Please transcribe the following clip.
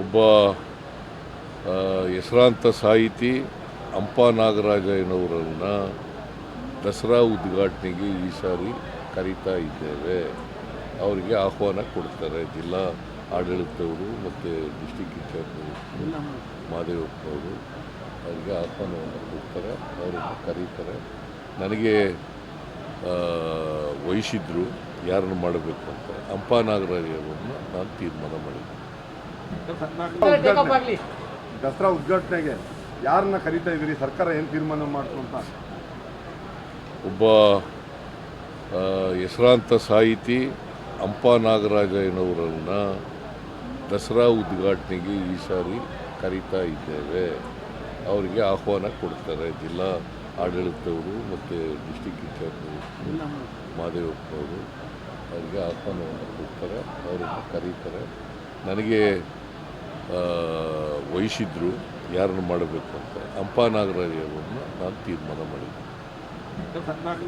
ಒಬ್ಬ ಹೆಸರಾಂತ ಸಾಹಿತಿ ಹಂಪ ನಾಗರಾಜಯ್ಯನವರನ್ನು ದಸರಾ ಉದ್ಘಾಟನೆಗೆ ಈ ಸಾರಿ ಕರೀತಾ ಇದ್ದೇವೆ. ಅವರಿಗೆ ಆಹ್ವಾನ ಕೊಡ್ತಾರೆ ಜಿಲ್ಲಾ ಆಡಳಿತವರು ಮತ್ತು ಡಿಸ್ಟಿಕ್ ಇನ್ಚಾರ್ಜ್ ಮಾದೇವಪ್ಪನವರು. ಅವರಿಗೆ ಆಹ್ವಾನವನ್ನು ಕೊಡ್ತಾರೆ, ಅವರನ್ನು ಕರೀತಾರೆ. ನನಗೆ ವಹಿಸಿದ್ರು ಯಾರನ್ನು ಮಾಡಬೇಕು ಅಂತ. ಹಂಪ ನಾಗರಾಜಯ್ಯನವ್ರನ್ನ ನಾನು ತೀರ್ಮಾನ ಮಾಡಿದ್ದೆ. ದಸರಾ ಉದ್ಘಾಟನೆಗೆ ಯಾರನ್ನ ಕರೀತಾ ಇದ್ದೀರಿ? ಸರ್ಕಾರ ಏನು ತೀರ್ಮಾನ ಮಾಡ್ತು ಅಂತ? ಒಬ್ಬ ಹೆಸರಾಂತ ಸಾಹಿತಿ ಹಂಪ ನಾಗರಾಜಯ್ಯನವರನ್ನು ದಸರಾ ಉದ್ಘಾಟನೆಗೆ ಈ ಸಾರಿ ಕರೀತಾ ಇದ್ದೇವೆ. ಅವರಿಗೆ ಆಹ್ವಾನ ಕೊಡ್ತಾರೆ ಜಿಲ್ಲಾ ಆಡಳಿತವರು ಮತ್ತು ಡಿಸ್ಟಿಕ್ ಇನ್ಚಾರ್ಜ್ ಮಾದೇವಪ್ಪನವರು. ಅವರಿಗೆ ಆಹ್ವಾನವನ್ನು ಕೊಡ್ತಾರೆ, ಅವರನ್ನು ಕರೀತಾರೆ. ನನಗೆ ವಹಿಸಿದ್ರು ಯಾರನ್ನು ಮಾಡಬೇಕು ಅಂತ. ಹಂಪ ನಾಗರಾಜಯ್ಯನವ್ರನ್ನ ನಾನು ತೀರ್ಮಾನ ಮಾಡಿದ್ದೆ.